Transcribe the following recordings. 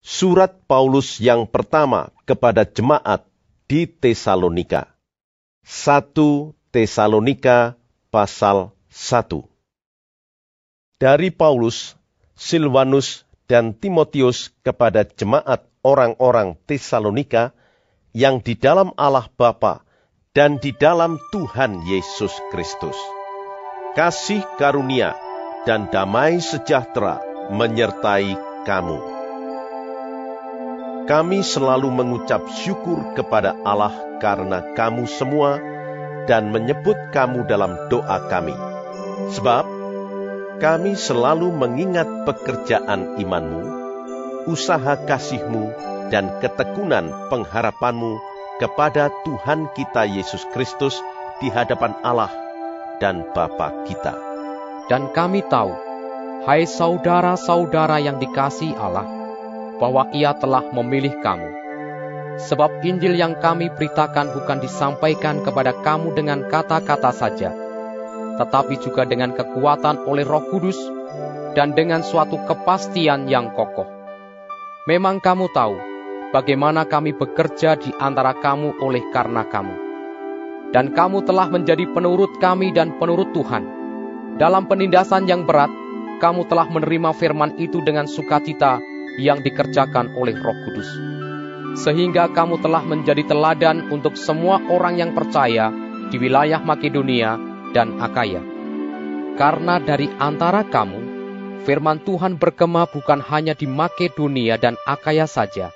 Surat Paulus yang pertama kepada jemaat di Tesalonika. 1 Tesalonika pasal 1. Dari Paulus, Silvanus, dan Timotius kepada jemaat orang-orang Tesalonika yang di dalam Allah Bapa dan di dalam Tuhan Yesus Kristus. Kasih karunia dan damai sejahtera menyertai kamu. Kami selalu mengucap syukur kepada Allah karena kamu semua dan menyebut kamu dalam doa kami. Sebab kami selalu mengingat pekerjaan imanmu, usaha kasihmu, dan ketekunan pengharapanmu kepada Tuhan kita Yesus Kristus di hadapan Allah dan Bapa kita. Dan kami tahu, hai saudara-saudara yang dikasihi Allah, bahwa Ia telah memilih kamu. Sebab Injil yang kami beritakan bukan disampaikan kepada kamu dengan kata-kata saja, tetapi juga dengan kekuatan oleh Roh Kudus dan dengan suatu kepastian yang kokoh. Memang kamu tahu bagaimana kami bekerja di antara kamu oleh karena kamu. Dan kamu telah menjadi penurut kami dan penurut Tuhan. Dalam penindasan yang berat, kamu telah menerima firman itu dengan sukacita yang dikerjakan oleh Roh Kudus. Sehingga kamu telah menjadi teladan untuk semua orang yang percaya di wilayah Makedonia dan Akaya. Karena dari antara kamu, firman Tuhan bergema bukan hanya di Makedonia dan Akaya saja,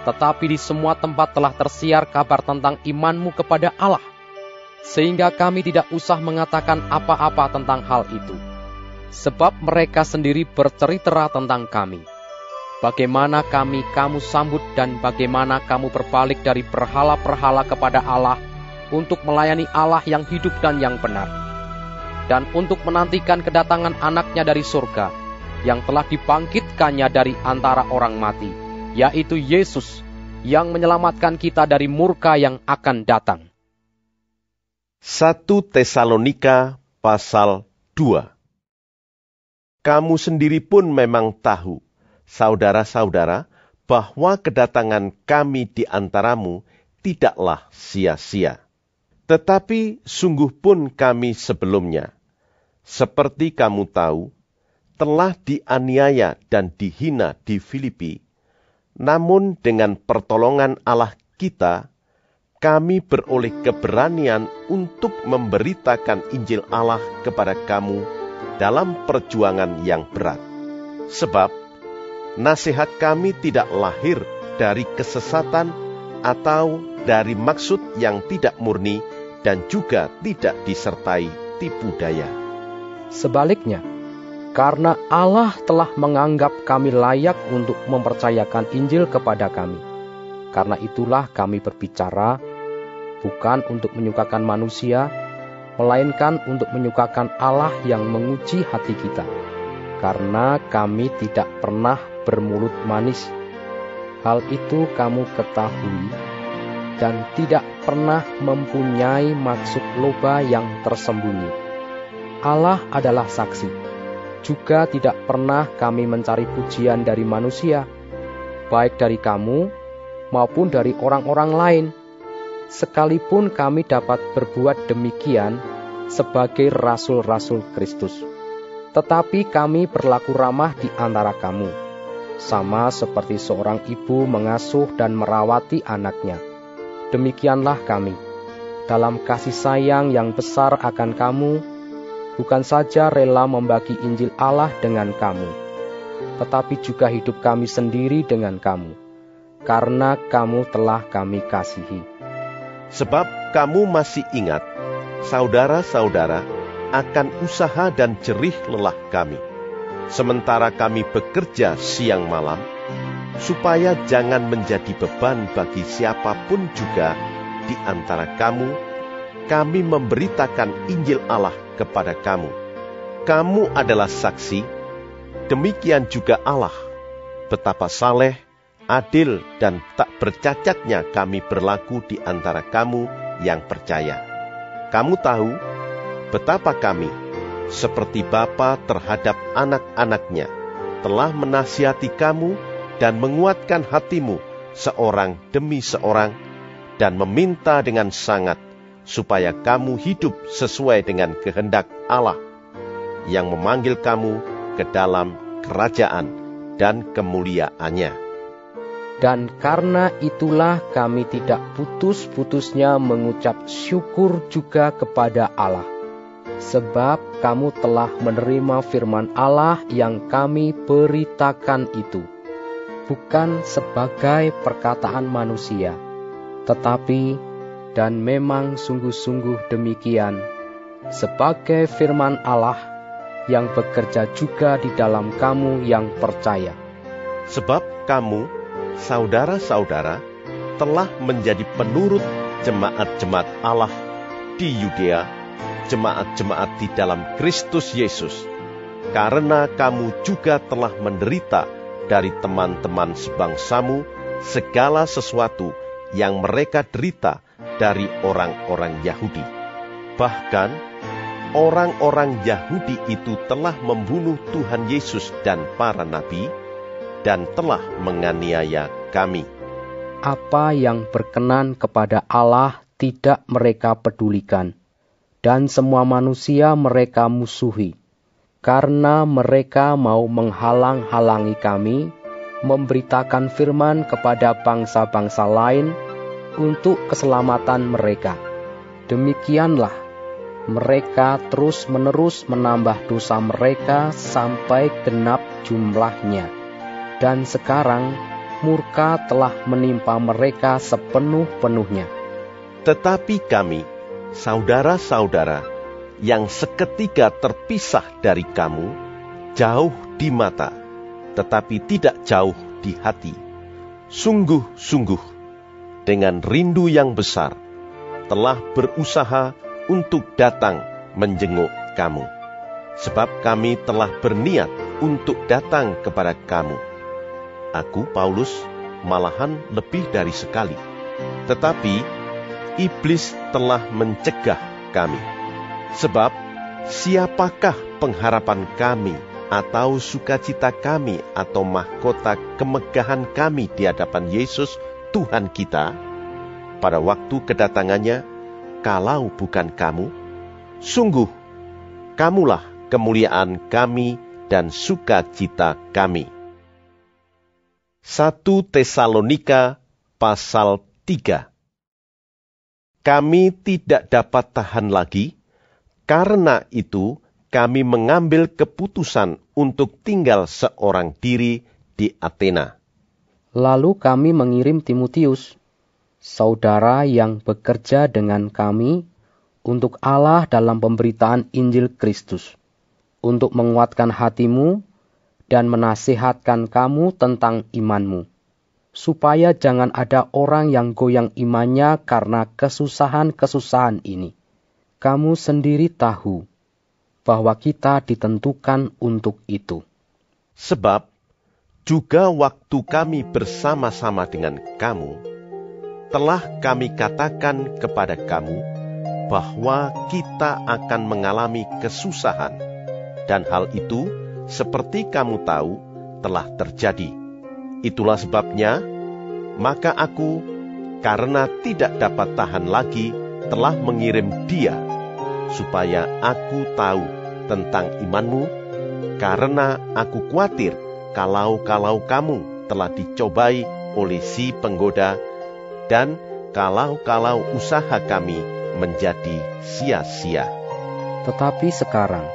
tetapi di semua tempat telah tersiar kabar tentang imanmu kepada Allah, sehingga kami tidak usah mengatakan apa-apa tentang hal itu. Sebab mereka sendiri bercerita tentang kami. Bagaimana kamu sambut dan bagaimana kamu berbalik dari berhala-berhala kepada Allah untuk melayani Allah yang hidup dan yang benar. Dan untuk menantikan kedatangan anaknya dari surga, yang telah dibangkitkannya dari antara orang mati, yaitu Yesus, yang menyelamatkan kita dari murka yang akan datang. 1 Tesalonika pasal 2. Kamu sendiri pun memang tahu, saudara-saudara, bahwa kedatangan kami di antaramu tidaklah sia-sia. Tetapi sungguh pun kami sebelumnya, seperti kamu tahu, telah dianiaya dan dihina di Filipi. Namun dengan pertolongan Allah kita, kami beroleh keberanian untuk memberitakan Injil Allah kepada kamu dalam perjuangan yang berat. Sebab nasihat kami tidak lahir dari kesesatan atau dari maksud yang tidak murni dan juga tidak disertai tipu daya. Sebaliknya, karena Allah telah menganggap kami layak untuk mempercayakan Injil kepada kami. Karena itulah kami berbicara, bukan untuk menyukakan manusia, melainkan untuk menyukakan Allah yang menguji hati kita. Karena kami tidak pernah bermulut manis. Hal itu kamu ketahui, dan tidak pernah mempunyai maksud loba yang tersembunyi. Allah adalah saksi. Juga tidak pernah kami mencari pujian dari manusia, baik dari kamu maupun dari orang-orang lain. Sekalipun kami dapat berbuat demikian sebagai rasul-rasul Kristus. Tetapi kami berlaku ramah di antara kamu, sama seperti seorang ibu mengasuh dan merawati anaknya. Demikianlah kami, dalam kasih sayang yang besar akan kamu, bukan saja rela membagi Injil Allah dengan kamu, tetapi juga hidup kami sendiri dengan kamu, karena kamu telah kami kasihi. Sebab kamu masih ingat, saudara-saudara, akan usaha dan jerih lelah kami, sementara kami bekerja siang malam, supaya jangan menjadi beban bagi siapapun juga di antara kamu, kami memberitakan Injil Allah kepada kamu. Kamu adalah saksi, demikian juga Allah, betapa saleh, adil, dan tak bercacatnya kami berlaku di antara kamu yang percaya. Kamu tahu betapa kami, seperti bapa terhadap anak-anaknya, telah menasihati kamu dan menguatkan hatimu seorang demi seorang, dan meminta dengan sangat supaya kamu hidup sesuai dengan kehendak Allah yang memanggil kamu ke dalam kerajaan dan kemuliaannya. Dan karena itulah kami tidak putus-putusnya mengucap syukur juga kepada Allah, sebab kamu telah menerima firman Allah yang kami beritakan itu, bukan sebagai perkataan manusia, tetapi, dan memang sungguh-sungguh demikian, sebagai firman Allah yang bekerja juga di dalam kamu yang percaya. Sebab kamu, saudara-saudara, telah menjadi penurut jemaat-jemaat Allah di Yudea, jemaat-jemaat di dalam Kristus Yesus, karena kamu juga telah menderita dari teman-teman sebangsamu segala sesuatu yang mereka derita dari orang-orang Yahudi. Bahkan, orang-orang Yahudi itu telah membunuh Tuhan Yesus dan para nabi, dan telah menganiaya kami. Apa yang berkenan kepada Allah tidak mereka pedulikan, dan semua manusia mereka musuhi, karena mereka mau menghalang-halangi kami, memberitakan firman kepada bangsa-bangsa lain untuk keselamatan mereka. Demikianlah, mereka terus-menerus menambah dosa mereka sampai genap jumlahnya. Dan sekarang murka telah menimpa mereka sepenuh-penuhnya. Tetapi kami, saudara-saudara, yang seketika terpisah dari kamu, jauh di mata, tetapi tidak jauh di hati, sungguh-sungguh, dengan rindu yang besar, telah berusaha untuk datang menjenguk kamu. Sebab kami telah berniat untuk datang kepada kamu. Aku, Paulus, malahan lebih dari sekali. Tetapi, iblis telah mencegah kami. Sebab, siapakah pengharapan kami, atau sukacita kami, atau mahkota kemegahan kami di hadapan Yesus, Tuhan kita, pada waktu kedatangannya, kalau bukan kamu? Sungguh, kamulah kemuliaan kami dan sukacita kami. 1 Tesalonika pasal 3. Kami tidak dapat tahan lagi, karena itu kami mengambil keputusan untuk tinggal seorang diri di Athena. Lalu kami mengirim Timotius, saudara yang bekerja dengan kami untuk Allah dalam pemberitaan Injil Kristus, untuk menguatkan hatimu dan menasihatkan kamu tentang imanmu, supaya jangan ada orang yang goyang imannya karena kesusahan-kesusahan ini. Kamu sendiri tahu bahwa kita ditentukan untuk itu. Sebab, juga waktu kami bersama-sama dengan kamu, telah kami katakan kepada kamu bahwa kita akan mengalami kesusahan, dan hal itu, seperti kamu tahu, telah terjadi. Itulah sebabnya, maka aku, karena tidak dapat tahan lagi, telah mengirim dia, supaya aku tahu tentang imanmu, karena aku khawatir kalau kamu telah dicobai oleh si penggoda, dan kalau usaha kami menjadi sia-sia. Tetapi sekarang,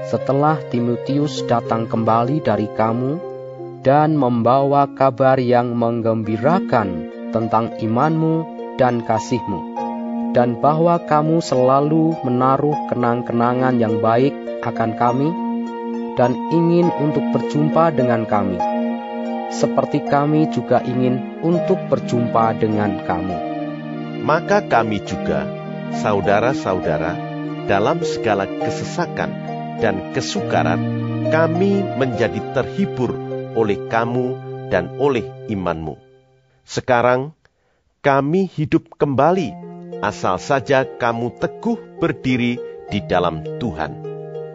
setelah Timotius datang kembali dari kamu dan membawa kabar yang menggembirakan tentang imanmu dan kasihmu, dan bahwa kamu selalu menaruh kenang-kenangan yang baik akan kami, dan ingin untuk berjumpa dengan kami, seperti kami juga ingin untuk berjumpa dengan kamu. Maka kami juga, saudara-saudara, dalam segala kesesakan dan kesukaran, kami menjadi terhibur oleh kamu dan oleh imanmu. Sekarang, kami hidup kembali, asal saja kamu teguh berdiri di dalam Tuhan.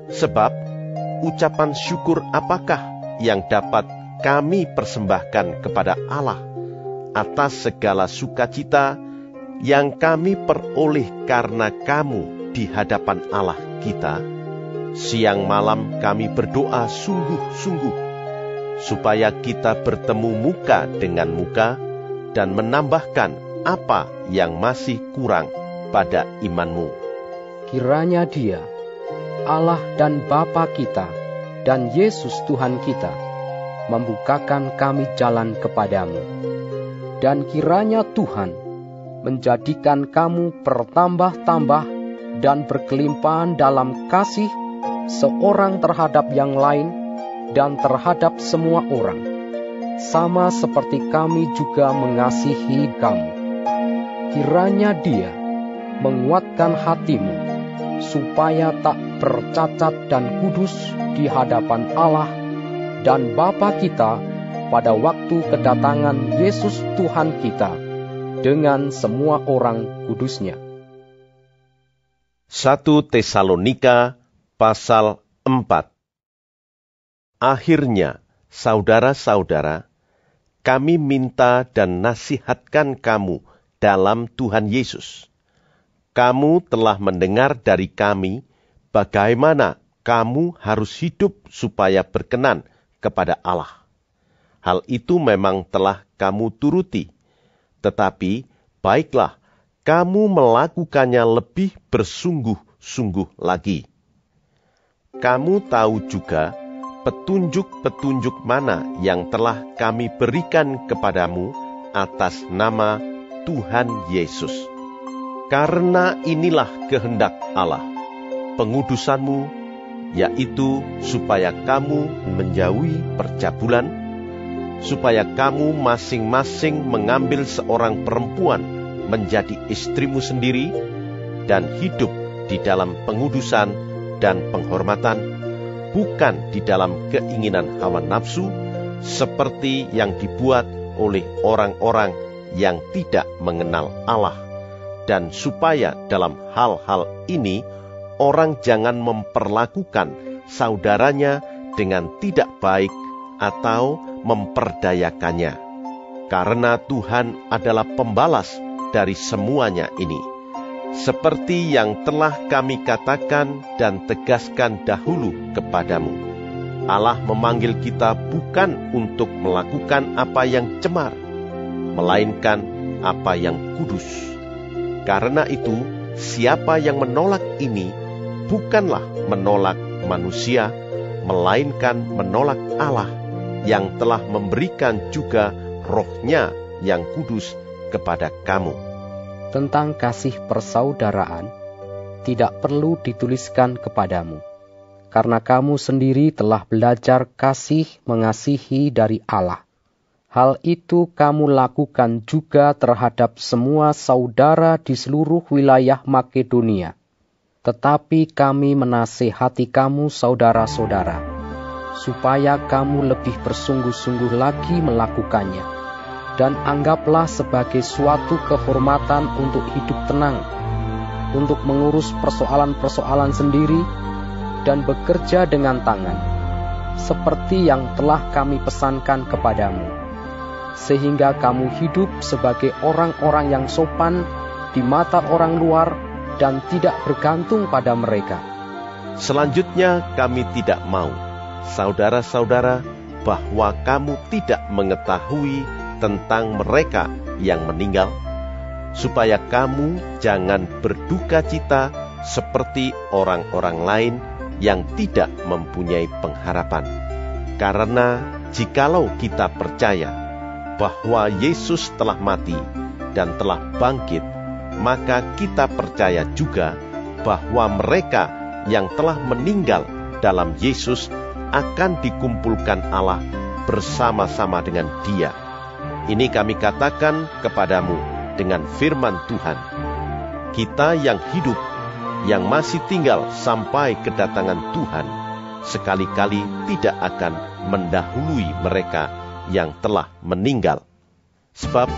Sebab, ucapan syukur apakah yang dapat kami persembahkan kepada Allah atas segala sukacita yang kami peroleh karena kamu di hadapan Allah kita. Siang malam kami berdoa sungguh-sungguh, supaya kita bertemu muka dengan muka dan menambahkan apa yang masih kurang pada imanmu. Kiranya Dia, Allah dan Bapa kita, dan Yesus Tuhan kita, membukakan kami jalan kepadamu. Dan kiranya Tuhan menjadikan kamu bertambah-tambah dan berkelimpahan dalam kasih seorang terhadap yang lain dan terhadap semua orang, sama seperti kami juga mengasihi kamu. Kiranya Dia menguatkan hatimu, supaya tak bercacat dan kudus di hadapan Allah dan Bapa kita pada waktu kedatangan Yesus Tuhan kita dengan semua orang kudusnya. 1 Tesalonika pasal 4. Akhirnya, saudara-saudara, kami minta dan nasihatkan kamu dalam Tuhan Yesus. Kamu telah mendengar dari kami bagaimana kamu harus hidup supaya berkenan kepada Allah. Hal itu memang telah kamu turuti, tetapi baiklah kamu melakukannya lebih bersungguh-sungguh lagi. Kamu tahu juga petunjuk-petunjuk mana yang telah kami berikan kepadamu atas nama Tuhan Yesus. Karena inilah kehendak Allah, pengudusanmu, yaitu supaya kamu menjauhi percabulan, supaya kamu masing-masing mengambil seorang perempuan menjadi istrimu sendiri, dan hidup di dalam pengudusan dan penghormatan, bukan di dalam keinginan hawa nafsu, seperti yang dibuat oleh orang-orang yang tidak mengenal Allah, dan supaya dalam hal-hal ini orang jangan memperlakukan saudaranya dengan tidak baik atau memperdayakannya, karena Tuhan adalah pembalas dari semuanya ini. Seperti yang telah kami katakan dan tegaskan dahulu kepadamu, Allah memanggil kita bukan untuk melakukan apa yang cemar, melainkan apa yang kudus. Karena itu, siapa yang menolak ini, bukanlah menolak manusia, melainkan menolak Allah, yang telah memberikan juga Roh-Nya yang kudus kepada kamu. Tentang kasih persaudaraan, tidak perlu dituliskan kepadamu, karena kamu sendiri telah belajar kasih mengasihi dari Allah. Hal itu kamu lakukan juga terhadap semua saudara di seluruh wilayah Makedonia. Tetapi kami menasihati kamu saudara-saudara, supaya kamu lebih bersungguh-sungguh lagi melakukannya. Dan anggaplah sebagai suatu kehormatan untuk hidup tenang, untuk mengurus persoalan-persoalan sendiri, dan bekerja dengan tangan, seperti yang telah kami pesankan kepadamu, sehingga kamu hidup sebagai orang-orang yang sopan di mata orang luar dan tidak bergantung pada mereka. Selanjutnya kami tidak mau, saudara-saudara, bahwa kamu tidak mengetahui tentang mereka yang meninggal, supaya kamu jangan berduka cita seperti orang-orang lain yang tidak mempunyai pengharapan. Karena jikalau kita percaya bahwa Yesus telah mati dan telah bangkit, maka kita percaya juga bahwa mereka yang telah meninggal dalam Yesus akan dikumpulkan Allah bersama-sama dengan Dia. Ini kami katakan kepadamu dengan firman Tuhan. Kita yang hidup, yang masih tinggal sampai kedatangan Tuhan, sekali-kali tidak akan mendahului mereka yang telah meninggal. Sebab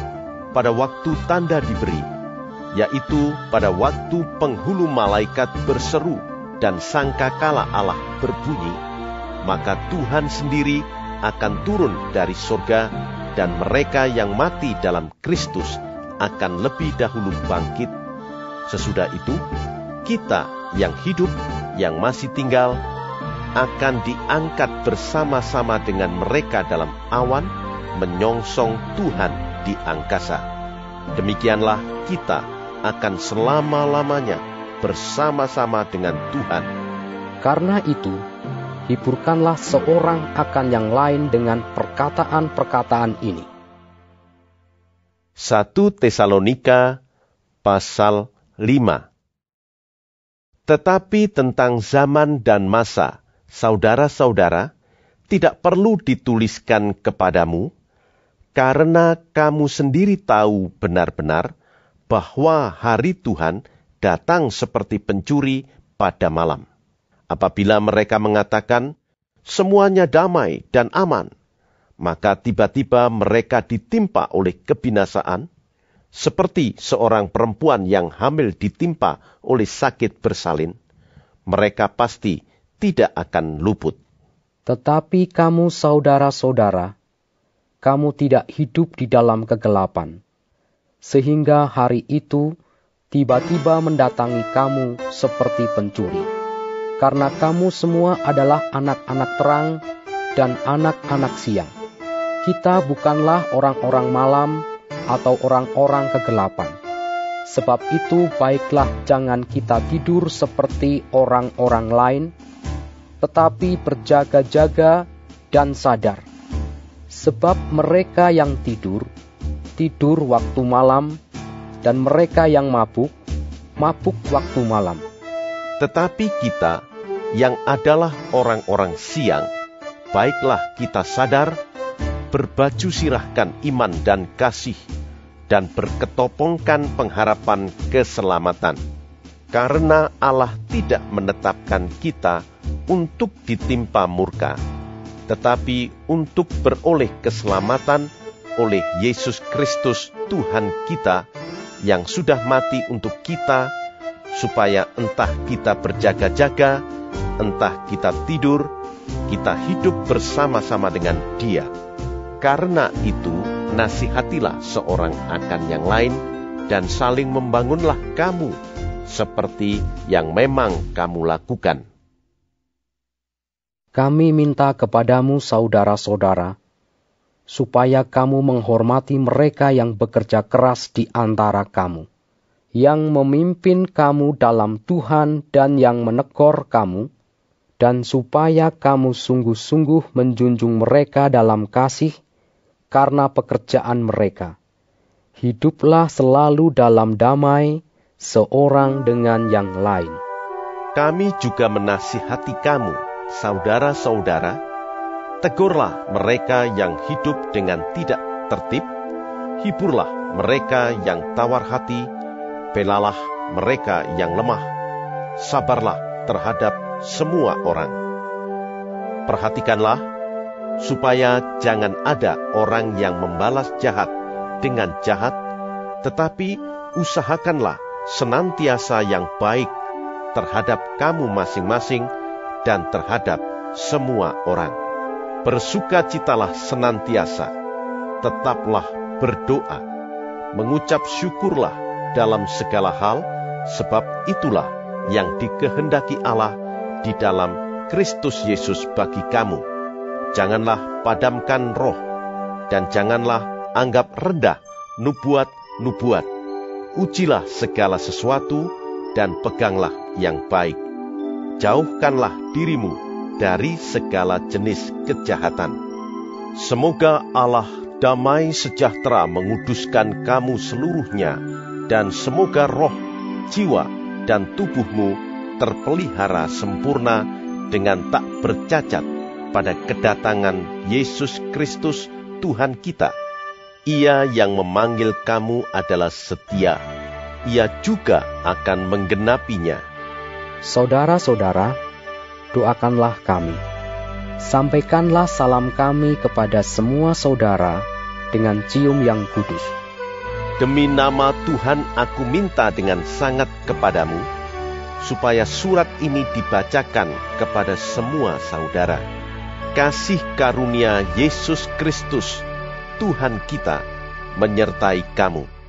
pada waktu tanda diberi, yaitu pada waktu penghulu malaikat berseru dan sangkakala Allah berbunyi, maka Tuhan sendiri akan turun dari surga, dan mereka yang mati dalam Kristus akan lebih dahulu bangkit. Sesudah itu, kita yang hidup, yang masih tinggal, akan diangkat bersama-sama dengan mereka dalam awan, menyongsong Tuhan di angkasa. Demikianlah kita akan selama-lamanya bersama-sama dengan Tuhan. Karena itu, hiburkanlah seorang akan yang lain dengan perkataan-perkataan ini. 1 Tesalonika pasal 5. Tetapi tentang zaman dan masa, saudara-saudara, tidak perlu dituliskan kepadamu, karena kamu sendiri tahu benar-benar bahwa hari Tuhan datang seperti pencuri pada malam. Apabila mereka mengatakan, semuanya damai dan aman, maka tiba-tiba mereka ditimpa oleh kebinasaan, seperti seorang perempuan yang hamil ditimpa oleh sakit bersalin. Mereka pasti tidak akan luput. Tetapi kamu saudara-saudara, kamu tidak hidup di dalam kegelapan, sehingga hari itu tiba-tiba mendatangi kamu seperti pencuri. Karena kamu semua adalah anak-anak terang dan anak-anak siang. Kita bukanlah orang-orang malam atau orang-orang kegelapan. Sebab itu baiklah jangan kita tidur seperti orang-orang lain, tetapi berjaga-jaga dan sadar. Sebab mereka yang tidur, tidur waktu malam, dan mereka yang mabuk, mabuk waktu malam. Tetapi kita yang adalah orang-orang siang, baiklah kita sadar, berbaju sirahkan iman dan kasih, dan berketopongkan pengharapan keselamatan. Karena Allah tidak menetapkan kita untuk ditimpa murka, tetapi untuk beroleh keselamatan oleh Yesus Kristus Tuhan kita, yang sudah mati untuk kita, supaya entah kita berjaga-jaga, entah kita tidur, kita hidup bersama-sama dengan Dia. Karena itu, nasihatilah seorang akan yang lain, dan saling membangunlah kamu, seperti yang memang kamu lakukan. Kami minta kepadamu, saudara-saudara, supaya kamu menghormati mereka yang bekerja keras di antara kamu, yang memimpin kamu dalam Tuhan dan yang menegur kamu, dan supaya kamu sungguh-sungguh menjunjung mereka dalam kasih karena pekerjaan mereka. Hiduplah selalu dalam damai, seorang dengan yang lain. Kami juga menasihati kamu, saudara-saudara, tegurlah mereka yang hidup dengan tidak tertib, hiburlah mereka yang tawar hati, belalah mereka yang lemah, sabarlah terhadap semua orang. Perhatikanlah, supaya jangan ada orang yang membalas jahat dengan jahat, tetapi usahakanlah senantiasa yang baik terhadap kamu masing-masing dan terhadap semua orang. Bersukacitalah senantiasa, tetaplah berdoa, mengucap syukurlah dalam segala hal, sebab itulah yang dikehendaki Allah di dalam Kristus Yesus bagi kamu. Janganlah padamkan roh, dan janganlah anggap rendah nubuat-nubuat. Ujilah segala sesuatu, dan peganglah yang baik. Jauhkanlah dirimu dari segala jenis kejahatan. Semoga Allah damai sejahtera menguduskan kamu seluruhnya, dan semoga roh, jiwa, dan tubuhmu terpelihara sempurna dengan tak bercacat pada kedatangan Yesus Kristus Tuhan kita. Ia yang memanggil kamu adalah setia. Ia juga akan menggenapinya. Saudara-saudara, doakanlah kami. Sampaikanlah salam kami kepada semua saudara dengan cium yang kudus. Demi nama Tuhan aku minta dengan sangat kepadamu, supaya surat ini dibacakan kepada semua saudara. kasih karunia Yesus Kristus, Tuhan kita, menyertai kamu.